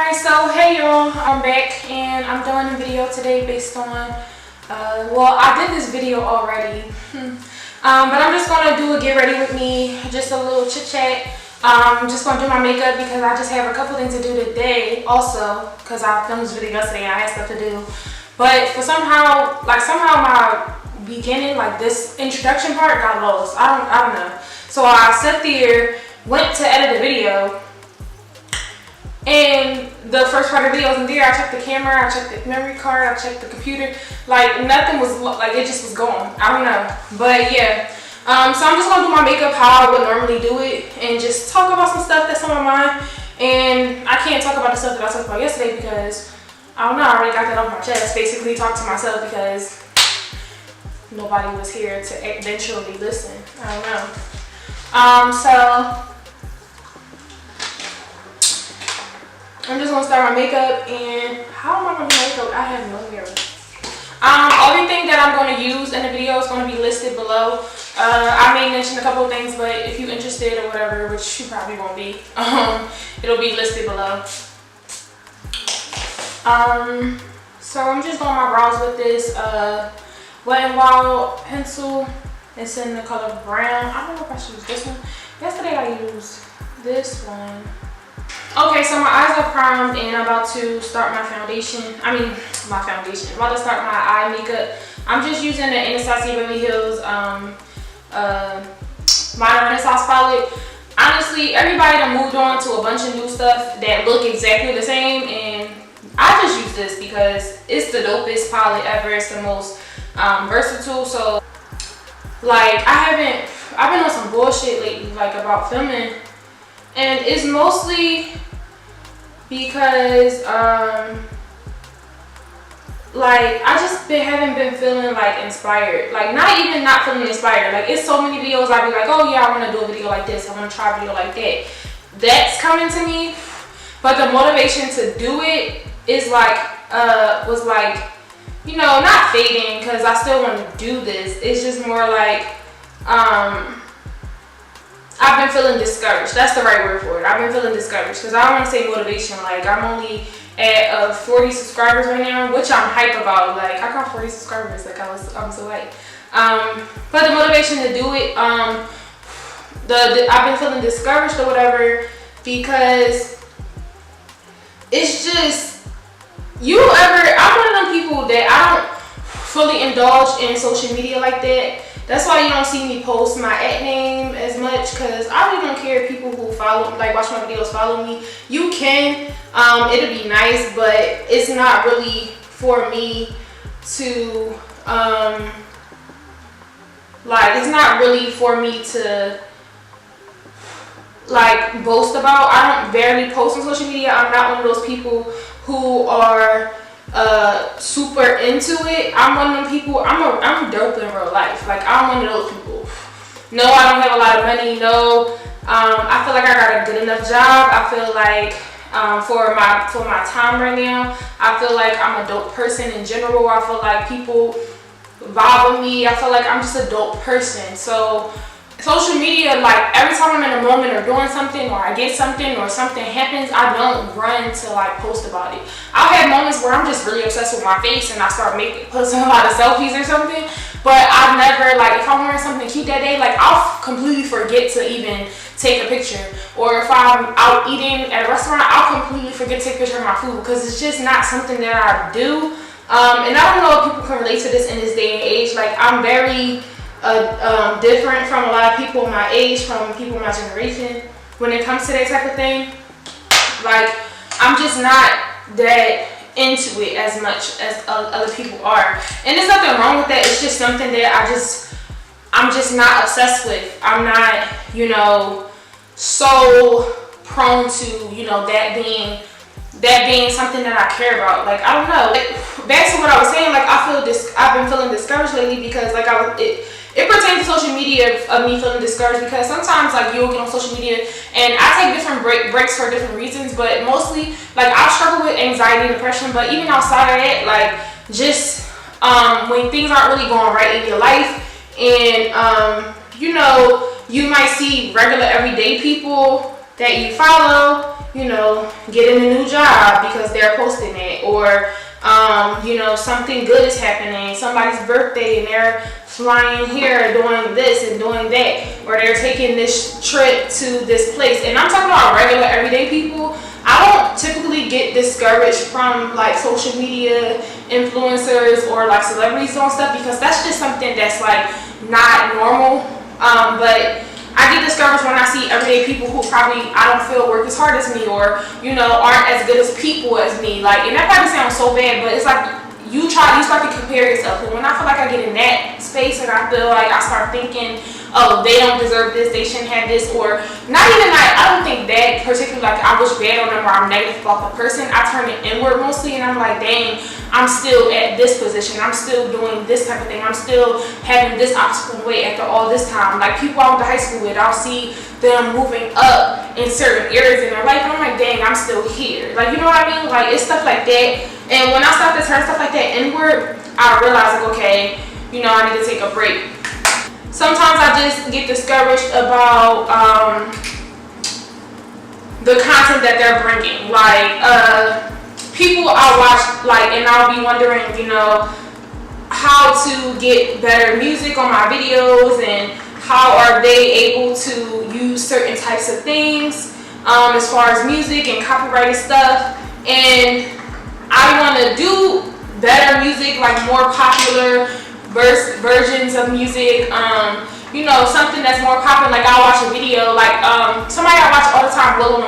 Alright, so hey y'all, I'm back and I'm doing a video today based on, well, I did this video already, but I'm just going to do a get ready with me, just a little chit chat. I'm just going to do my makeup because I just have a couple things to do today also, because I filmed this video yesterday and I had stuff to do. But for somehow my beginning, like this introduction part got lost. I don't know. So I sat there, went to edit the video, and the first part of the video wasn't there. I checked the camera, I checked the memory card, I checked the computer. Like nothing was, like it just was gone. I don't know. But yeah. So I'm just gonna do my makeup how I would normally do it and just talk about some stuff that's on my mind. And I can't talk about the stuff that I talked about yesterday because I don't know, I already got that off my chest. Basically talk to myself because nobody was here to eventually listen. I don't know. So I'm just gonna start my makeup, and how am I gonna do makeup? I have no mirror. Everything that I'm gonna use in the video is gonna be listed below. I may mention a couple of things, but if you're interested or whatever, which you probably won't be, it'll be listed below. So I'm just doing my brows with this Wet n Wild pencil. It's in the color brown. I don't know if I should use this one. Yesterday I used this one. Okay, so my eyes are primed and I'm about to start my foundation. I'm about to start my eye makeup. I'm just using the Anastasia Beverly Hills Modern Renaissance palette. Honestly, everybody done moved on to a bunch of new stuff that look exactly the same, and I just use this because it's the dopest palette ever. It's the most versatile. So like I've been on some bullshit lately, like about filming, and it's mostly because like I just haven't been feeling like inspired. Like not feeling inspired. Like it's so many videos I be like, oh yeah, I want to do a video like this, I want to try a video like that. That's coming to me, but the motivation to do it is like was like, you know, not fading because I still want to do this. It's just more like I've been feeling discouraged. That's the right word for it. I've been feeling discouraged because I don't want to say motivation. Like I'm only at 40 subscribers right now, which I'm hype about. Like I got 40 subscribers. Like I'm so hype. But the motivation to do it, I've been feeling discouraged or whatever because it's just I'm one of them people that I don't fully indulge in social media like that. That's why you don't see me post my @name as much, because I really don't care if people who watch my videos follow me. You can, it'll be nice, but it's not really for me to, it's not really for me to like boast about. I don't barely post on social media. I'm not one of those people who are super into it. I'm one of them people. I'm dope in real life. Like I'm one of those people. No, I don't have a lot of money. No, I feel like I got a good enough job. I feel like for my time right now, I feel like I'm a dope person in general. I feel like people vibe with me. I feel like I'm just a dope person. So social media, like every time I'm in a moment or doing something or I get something or something happens, I don't run to like post about it. I'll have moments where I'm just really obsessed with my face and I start posting a lot of selfies or something, but I've never, like if I'm wearing something cute that day, like I'll completely forget to even take a picture. Or if I'm out eating at a restaurant, I'll completely forget to take a picture of my food because it's just not something that I do. And I don't know if people can relate to this in this day and age. Like I'm very different from a lot of people my age, from people my generation when it comes to that type of thing. Like I'm just not that into it as much as other people are, and there's nothing wrong with that. It's just something that I'm just not obsessed with. I'm not, you know, so prone to, you know, that being something that I care about. Like I don't know, like, back to what I was saying, like I've been feeling discouraged lately because like it pertains to social media of me feeling discouraged because sometimes like you'll get on social media and I take different breaks for different reasons, but mostly like I struggle with anxiety and depression. But even outside of that, like just when things aren't really going right in your life and you know, you might see regular everyday people that you follow, you know, getting a new job because they're posting it, or you know, something good is happening, somebody's birthday, and they're flying here doing this and doing that, or they're taking this trip to this place. And I'm talking about regular everyday people. I don't typically get discouraged from like social media influencers or like celebrities doing stuff, because that's just something that's like not normal. But I get discouraged when I see everyday people who probably I don't feel work as hard as me, or you know, aren't as good as people as me. Like, and that probably sounds so bad, but it's like you start to compare yourself. And when I feel like I get in that space and I feel like I start thinking, oh, they don't deserve this, they shouldn't have this, or not even like, I don't think that particularly like I wish bad on them or I'm negative about the person. I turn it inward mostly, and I'm like, dang, I'm still at this position, I'm still doing this type of thing, I'm still having this obstacle weight after all this time. Like people I went to high school with, I'll see them moving up in certain areas in their life, and I'm like, dang, I'm still here. Like, you know what I mean? Like, it's stuff like that. And when I start to turn stuff like that inward, I realize like, okay, you know, I need to take a break. Sometimes I just get discouraged about the content that they're bringing. Like people I watch, like, and I'll be wondering, you know, how to get better music on my videos, and how are they able to use certain types of things as far as music and copyrighted stuff. And I want to do better music, like more popular versions of music, you know, something that's more popular. Like I'll watch a video, like somebody I watch all the time, Lil.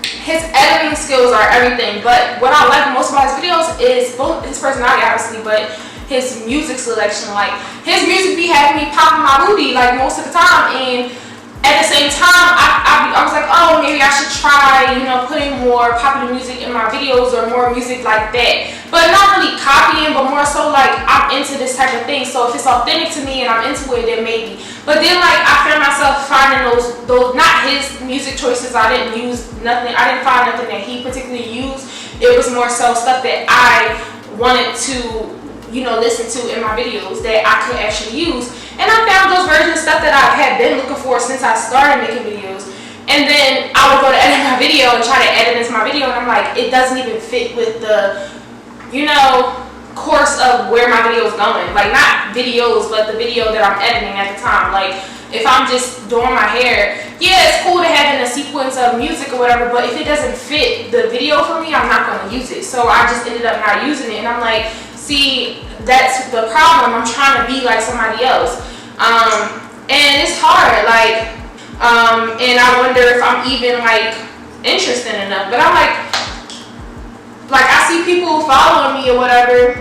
His editing skills are everything, but what I like most about his videos is both his personality, obviously, but his music selection. Like his music be having me popping my booty like most of the time, and at the same time, I was like, oh, maybe I should try, you know, putting more popular music in my videos, or more music like that. But not really copying, but more so like I'm into this type of thing. So if it's authentic to me and I'm into it, then maybe. But then like I found myself finding those not his music choices. I didn't use nothing. I didn't find nothing that he particularly used. It was more so stuff that I wanted to, you know, listen to in my videos that I could actually use. And I found those versions of stuff that I had been looking for since I started making videos. And then I would go to edit my video and try to edit into my video, and I'm like, it doesn't even fit with the, you know, course of where my video is going. Like not videos, but the video that I'm editing at the time. Like if I'm just doing my hair, yeah, it's cool to have in a sequence of music or whatever, but if it doesn't fit the video for me, I'm not going to use it. So I just ended up not using it, and I'm like, see, that's the problem. I'm trying to be like somebody else. And it's hard, like, and I wonder if I'm even like interested enough. But I'm like I see people following me or whatever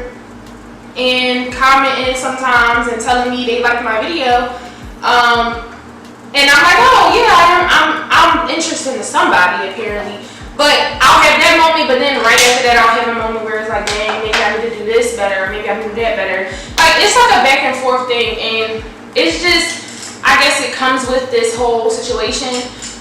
and commenting sometimes and telling me they like my video. And I'm like, oh yeah, I'm interested in somebody apparently. But I'll have that moment, but then right after that I'll have a moment where it's like, dang, maybe I need to do this better, or maybe I can do that better. Like it's like a back and forth thing, and it's just, I guess it comes with this whole situation.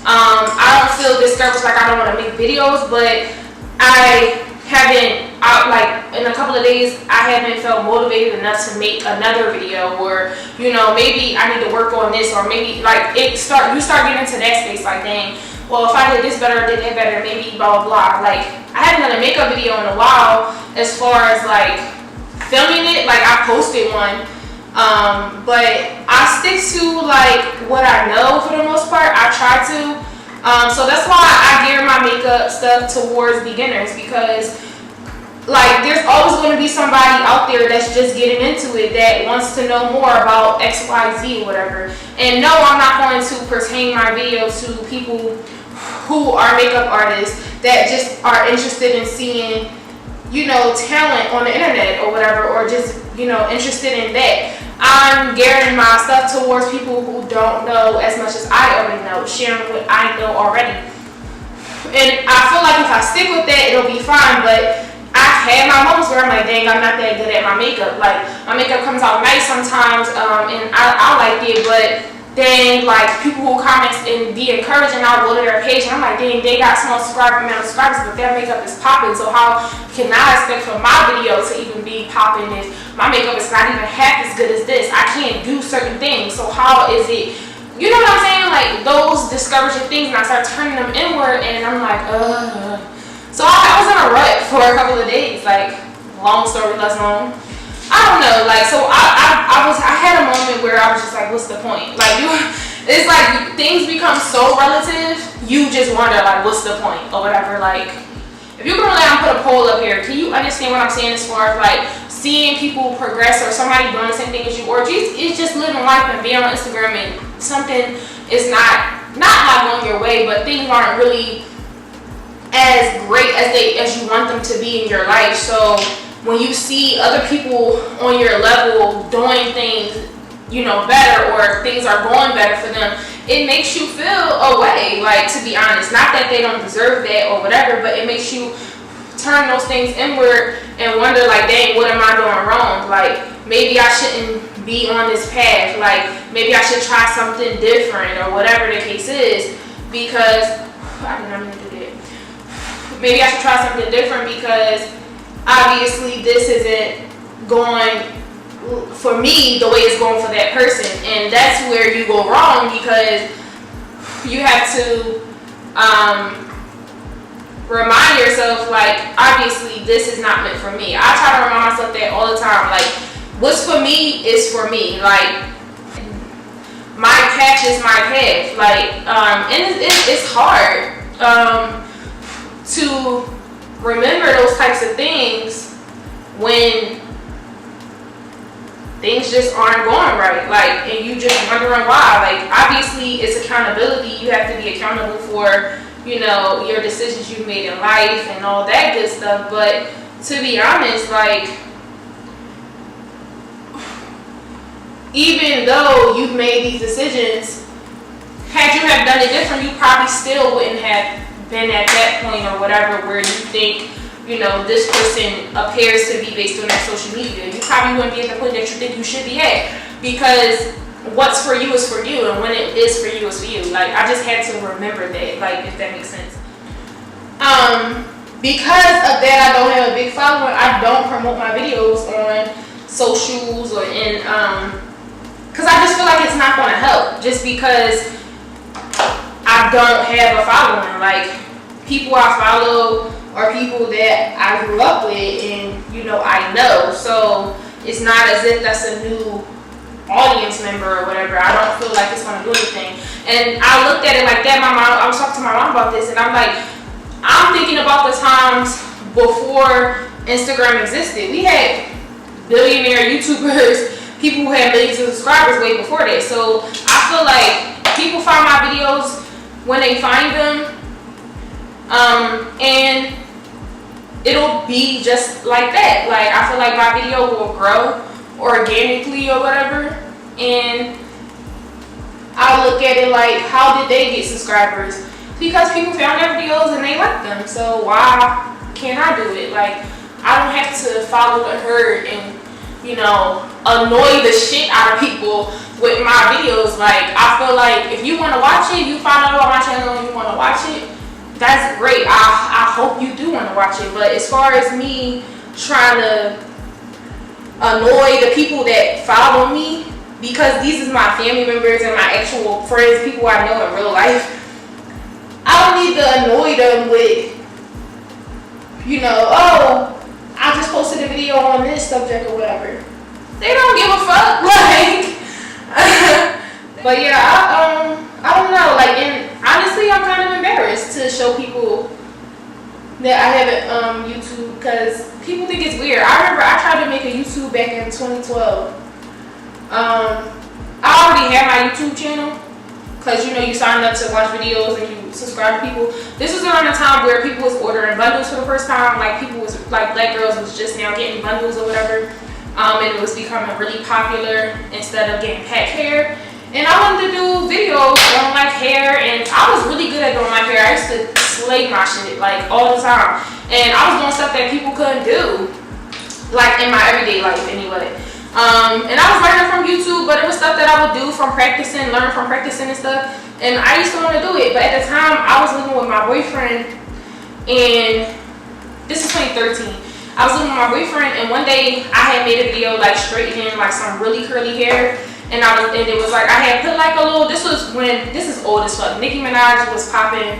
I don't feel discouraged like I don't want to make videos, but I haven't, like in a couple of days, I haven't felt motivated enough to make another video, or you know, maybe I need to work on this, or maybe like you start getting into that space, like dang, well, if I did this better or did that better, maybe blah, blah, blah. Like, I haven't done a makeup video in a while as far as, like, filming it. Like, I posted one. But I stick to, like, what I know for the most part. I try to. So that's why I gear my makeup stuff towards beginners, because, like, there's always going to be somebody out there that's just getting into it that wants to know more about X, Y, Z, whatever. And no, I'm not going to pertain my videos to people who are makeup artists that just are interested in seeing, you know, talent on the internet or whatever, or just, you know, interested in that. I'm gearing my stuff towards people who don't know as much as I already know, sharing what I know already. And I feel like if I stick with that, it'll be fine, but I've had my moments where I'm like, dang, I'm not that good at my makeup. Like, my makeup comes out nice sometimes, and I like it, but then like people who comment and be encouraging, I'll go to their page and I'm like, dang, they got small amount of subscribers, but their makeup is popping. So how can I expect for my video to even be popping if my makeup is not even half as good as this? I can't do certain things. So how is it you know what I'm saying? Like those discouraging things, and I start turning them inward, and I'm like, So I was in a rut for a couple of days, like long story less long. I don't know, like so I had a moment where I was just like, what's the point? Like it's like things become so relative, you just wonder like, what's the point or whatever. Like if you can really put a poll up here, can you understand what I'm saying as far as like seeing people progress or somebody doing the same thing as you, or it's just living life and being on Instagram and something is not like going your way, but things aren't really as great as you want them to be in your life. So when you see other people on your level doing things, you know, better, or things are going better for them, it makes you feel a way, like, to be honest. Not that they don't deserve that or whatever, but it makes you turn those things inward and wonder, like, dang, what am I doing wrong? Like, maybe I shouldn't be on this path. Like, maybe I should try something different or whatever the case is, because I did not mean to do that. Maybe I should try something different because obviously this isn't going for me the way it's going for that person, and that's where you go wrong, because you have to remind yourself, like, obviously this is not meant for me. I try to remind myself that all the time, like, what's for me is for me. Like, my path is my path. Like, and it's hard to remember those types of things when things just aren't going right, like, and you just wondering why. Like, obviously it's accountability. You have to be accountable for, you know, your decisions you've made in life and all that good stuff. But to be honest, like, even though you've made these decisions, had you have done it different, you probably still wouldn't have been at that point or whatever where you think, you know, this person appears to be based on their social media. You probably wouldn't be at the point that you think you should be at, because what's for you is for you, and when it is for you, it's for you. Like, I just had to remember that, like, if that makes sense. Because of that, I don't have a big following. I don't promote my videos on socials or in, because I just feel like it's not going to help, just because I don't have a following. Like, people I follow are people that I grew up with and, you know, I know. So it's not as if that's a new audience member or whatever. I don't feel like it's going to do anything. And I looked at it like that. I was talking to my mom about this, and I'm like, I'm thinking about the times before Instagram existed. We had billionaire YouTubers, people who had millions of subscribers way before that. So I feel like people find my videos when they find them, and it'll be just like that. Like, I feel like my video will grow organically or whatever, and I look at it like, how did they get subscribers? Because people found their videos and they liked them. So why can't I do it? Like, I don't have to follow the herd and, you know, annoy the shit out of people with my videos. Like, I feel like if you want to watch it, you find out about my channel and you want to watch it, that's great. I hope you do want to watch it. But as far as me trying to annoy the people that follow me, because these is my family members and my actual friends, people I know in real life, I don't need to annoy them with, you know, oh, I just posted a video on this subject or whatever. They don't give a fuck. Like, but yeah, I don't know. Like, and honestly, I'm kind of embarrassed to show people that I haven't YouTube, because people think it's weird. I remember I tried to make a YouTube back in 2012. I already had my YouTube channel, because, you know, you sign up to watch videos and you subscribe to people. This was around the time where people was ordering bundles for the first time. Like, people was, like, black girls was just now getting bundles or whatever. And it was becoming really popular instead of getting pack hair. And I wanted to do videos on, like, hair, and I was really good at doing my hair. I used to slay my shit, like, all the time. And I was doing stuff that people couldn't do, like, in my everyday life anyway. And I was learning from YouTube, but it was stuff that I would do from practicing, learn from practicing and stuff. And I used to want to do it, but at the time, I was living with my boyfriend, and this is 2013. I was living with my boyfriend, and one day I had made a video, like, straightening, like, some really curly hair. and it was like I had put like a little. This is old as fuck. Nicki Minaj was popping,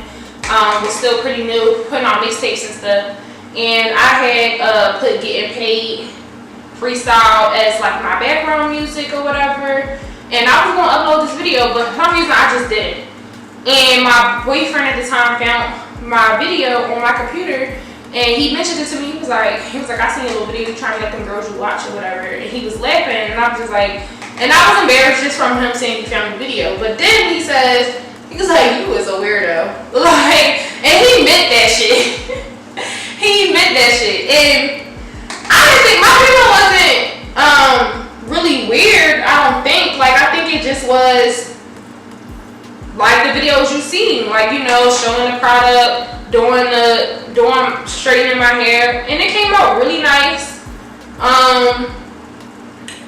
was still pretty new, putting on mixtapes and stuff. And I had put Getting Paid freestyle as like my background music or whatever. And I was gonna upload this video, but for some reason I just didn't. And my boyfriend at the time found my video on my computer, and he mentioned it to me. He was like, I seen a little video trying to let them girls you watch or whatever. And he was laughing, and I was just like, and I was embarrassed just from him saying he found the video. But then he was like, you was a weirdo. Like, and he meant that shit. He meant that shit. And I didn't think my video wasn't really weird. I don't think. Like, I think it just was like the videos you seen, like, you know, showing the product, doing straightening my hair, and it came out really nice.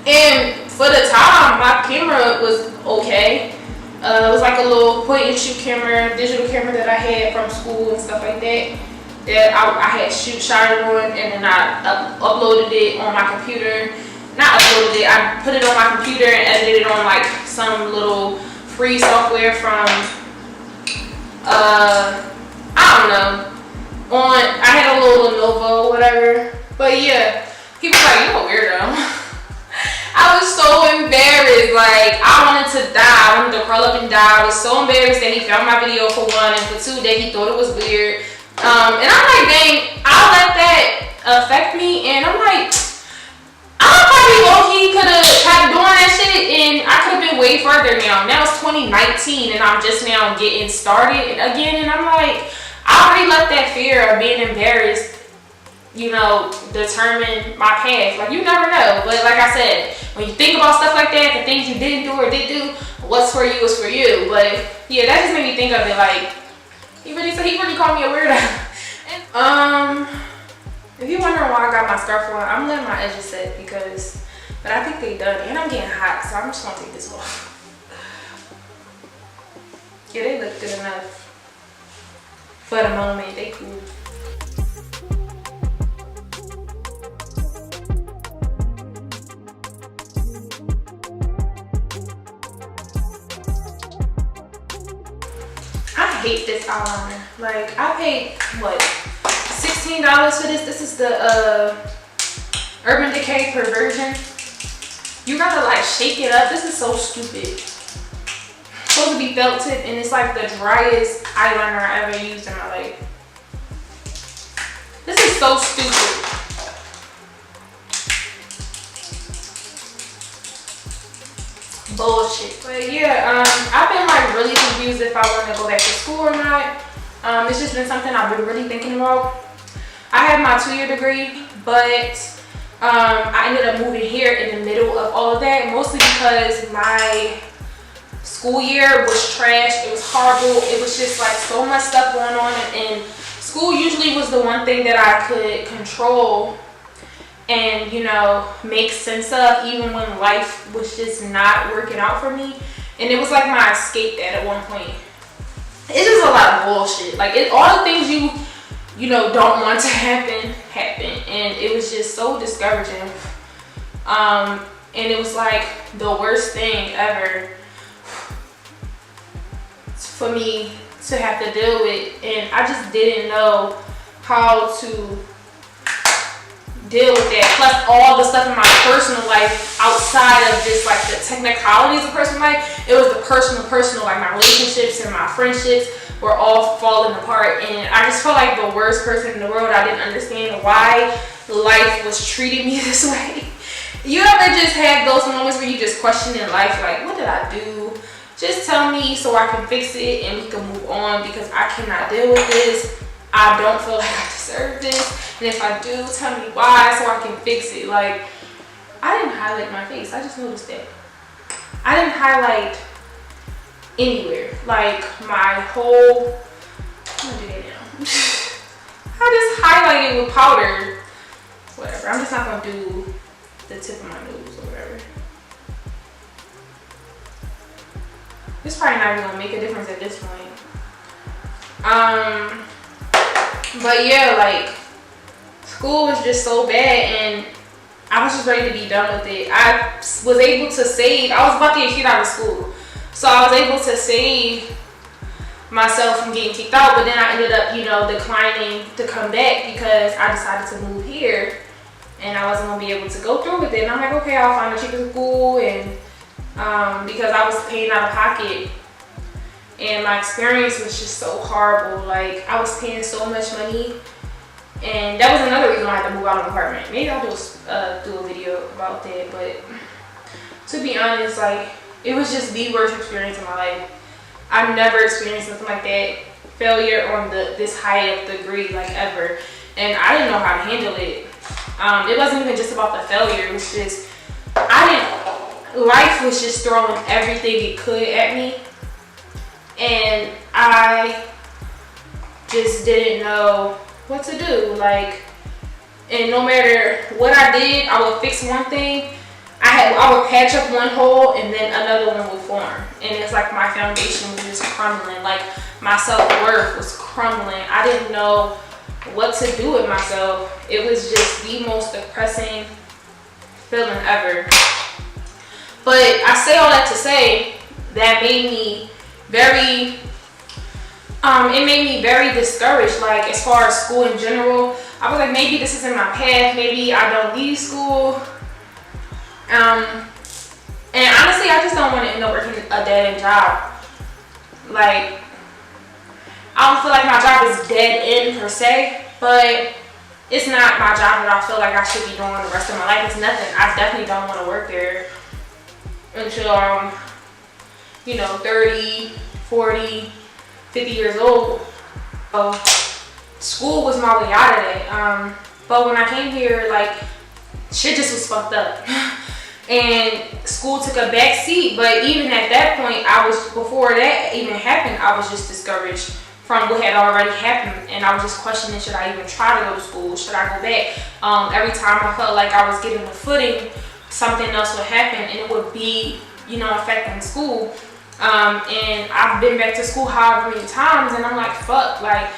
And for the time, my camera was okay. It was like a little point and shoot camera, digital camera that I had from school and stuff like that. That I had shot it on, and then I uploaded it on my computer. Not uploaded it, I put it on my computer and edited it on like some little free software from, I don't know. I had a little Lenovo, whatever. But yeah, he was like, you a weirdo. I was so embarrassed. Like, I wanted to die. I wanted to curl up and die. I was so embarrassed that he found my video, for one, and for two, that he thought it was weird. And I'm like, dang, I'll let that affect me. And I'm like, I probably low-key could have tried doing that shit, and I could have been way further now. Now it's 2019, and I'm just now getting started again. And I'm like, I already let that fear of being embarrassed, you know, determine my path. Like, you never know. But like I said, when you think about stuff like that, the things you didn't do or did do, what's for you is for you. But yeah, that just made me think of it. Like, he really called me a weirdo. And, if you're wondering why I got my scarf on, I'm letting my edges set but I think they done, and I'm getting hot, so I'm just gonna take this off. Yeah, they look good enough for the moment. They cool. I hate this eyeliner. Like, I paid what, $16 for this. This is the Urban Decay Perversion. You gotta like shake it up. This is so stupid. It's supposed to be felt tip, and it's like the driest eyeliner I ever used in my life. This is so stupid. Bullshit. But yeah, I've been like really confused if I want to go back to school or not. It's just been something I've been really thinking about. I have my 2-year degree, but I ended up moving here in the middle of all of that, mostly because my school year was trash. It was horrible. It was just like so much stuff going on, and school usually was the one thing that I could control and, you know, make sense of, even when life was just not working out for me. And it was like my escape at one point. It's just a lot of bullshit. Like, all the things you know, don't want to happen, and it was just so discouraging. And it was like the worst thing ever for me to have to deal with, and I just didn't know how to deal with that. Plus all the stuff in my personal life outside of just like the technicalities of personal life, it was the personal, like my relationships and my friendships were all falling apart, and I just felt like the worst person in the world. I didn't understand why life was treating me this way. You ever just have those moments where you just question in life, like, what did I do? Just tell me so I can fix it and we can move on, because I cannot deal with this. I don't feel like I deserve this, and if I do, tell me why so I can fix it. Like, I didn't highlight my face. I just noticed that. I didn't highlight anywhere. Like, my whole, I'm gonna do that now. I just highlighted with powder. Whatever. I'm just not gonna do the tip of my nose or whatever. It's probably not even gonna make a difference at this point. But yeah, like, school was just so bad, and I was just ready to be done with it. I was able to save. I was about to get kicked out of school, so I was able to save myself from getting kicked out. But then I ended up, you know, declining to come back because I decided to move here, and I wasn't gonna be able to go through with it. And I'm like, okay, I'll find a cheaper school, and because I was paying out of pocket, and my experience was just so horrible. Like, I was paying so much money. And that was another reason I had to move out of the apartment. Maybe I'll do a video about that. But to be honest, like, it was just the worst experience in my life. I've never experienced something like that. Failure on this high of degree, like, ever. And I didn't know how to handle it. It wasn't even just about the failure. It was just, life was just throwing everything it could at me. And I just didn't know what to do. Like, and no matter what I did, I would fix one thing, I would patch up one hole, and then another one would form. And it's like my foundation was just crumbling. Like, my self-worth was crumbling. I didn't know what to do with myself. It was just the most depressing feeling ever. But I say all that to say that made me very it made me very discouraged, like, as far as school in general. I was like, maybe this isn't my path, maybe I don't need school. And honestly, I just don't want to end up working a dead-end job. Like, I don't feel like my job is dead-end per se, but it's not my job that I feel like I should be doing the rest of my life. It's nothing. I definitely don't want to work there until I'm, 30, 40, 50 years old. So school was my way out of that. But when I came here, like, shit just was fucked up. And school took a back seat. But even at that point, before that even happened, I was just discouraged from what had already happened. And I was just questioning, should I even try to go to school? Should I go back? Every time I felt like I was getting the footing, something else would happen, and it would be, affecting school. And I've been back to school however many times, and I'm like, fuck, like,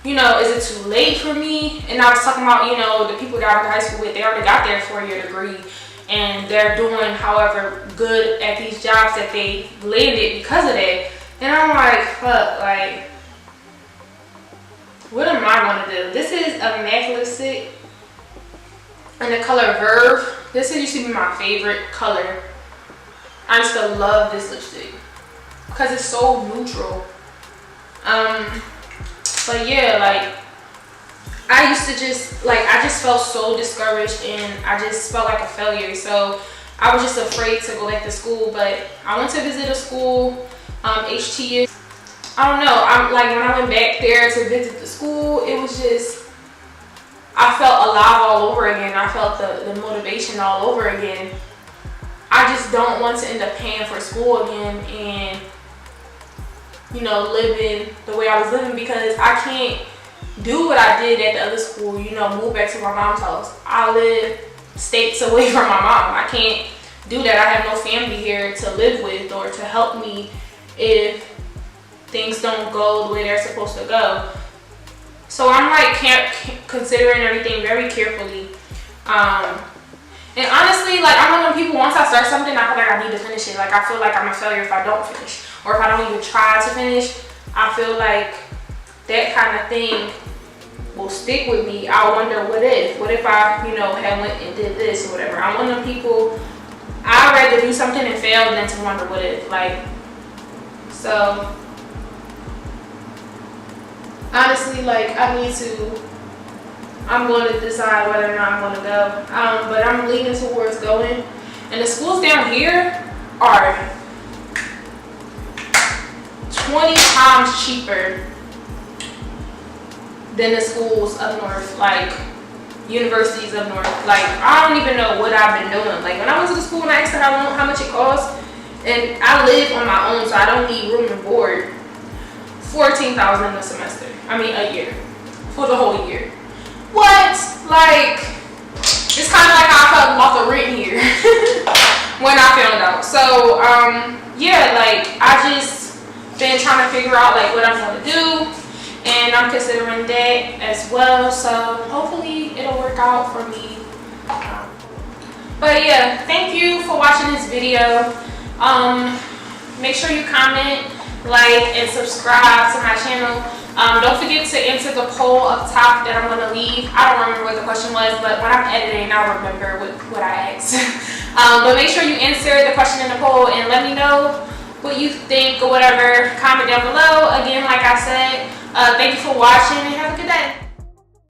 is it too late for me? And I was talking about, the people that I went to high school with, they already got their 4-year degree, and they're doing however good at these jobs that they landed because of that. And I'm like, fuck, like, what am I gonna do? This is a MAC lipstick in the color Verve. This used to be my favorite color. I used to love this lipstick because it's so neutral. But yeah, like, I used to just, like, I just felt so discouraged, and I just felt like a failure. So I was just afraid to go back to school. But I went to visit a school, HTU. I don't know, when I went back there to visit the school, it was just, I felt alive all over again. I felt the motivation all over again. I just don't want to end up paying for school again and, living the way I was living, because I can't do what I did at the other school, move back to my mom's house. I live states away from my mom. I can't do that. I have no family here to live with or to help me if things don't go the way they're supposed to go. So I'm like considering everything very carefully. And honestly, like, I'm one of them people, once I start something, I feel like I need to finish it. Like, I feel like I'm a failure if I don't finish. Or if I don't even try to finish, I feel like that kind of thing will stick with me. I wonder, what if I, had went and did this or whatever. I'm one of them people, I'd rather do something and fail than to wonder what if. Like, so, honestly, like, I'm going to decide whether or not I'm going to go. But I'm leaning towards going. And the schools down here are 20 times cheaper than the schools up north, like universities up north. Like, I don't even know what I've been doing. Like, when I went to the school and I asked her how much it costs, and I live on my own, so I don't need room and board, $14,000 a year, for the whole year. What? Like, it's kind of like how I felt about the rent here when I found out. So, yeah, like, I just been trying to figure out, like, what I'm going to do, and I'm considering that as well. So, hopefully, it'll work out for me. But yeah, thank you for watching this video. Make sure you comment, like, and subscribe to my channel. Don't forget to answer the poll up top that I'm going to leave. I don't remember what the question was, but when I'm editing, I'll remember what I asked. But make sure you answer the question in the poll and let me know what you think or whatever. Comment down below. Again, like I said, thank you for watching and have a good day.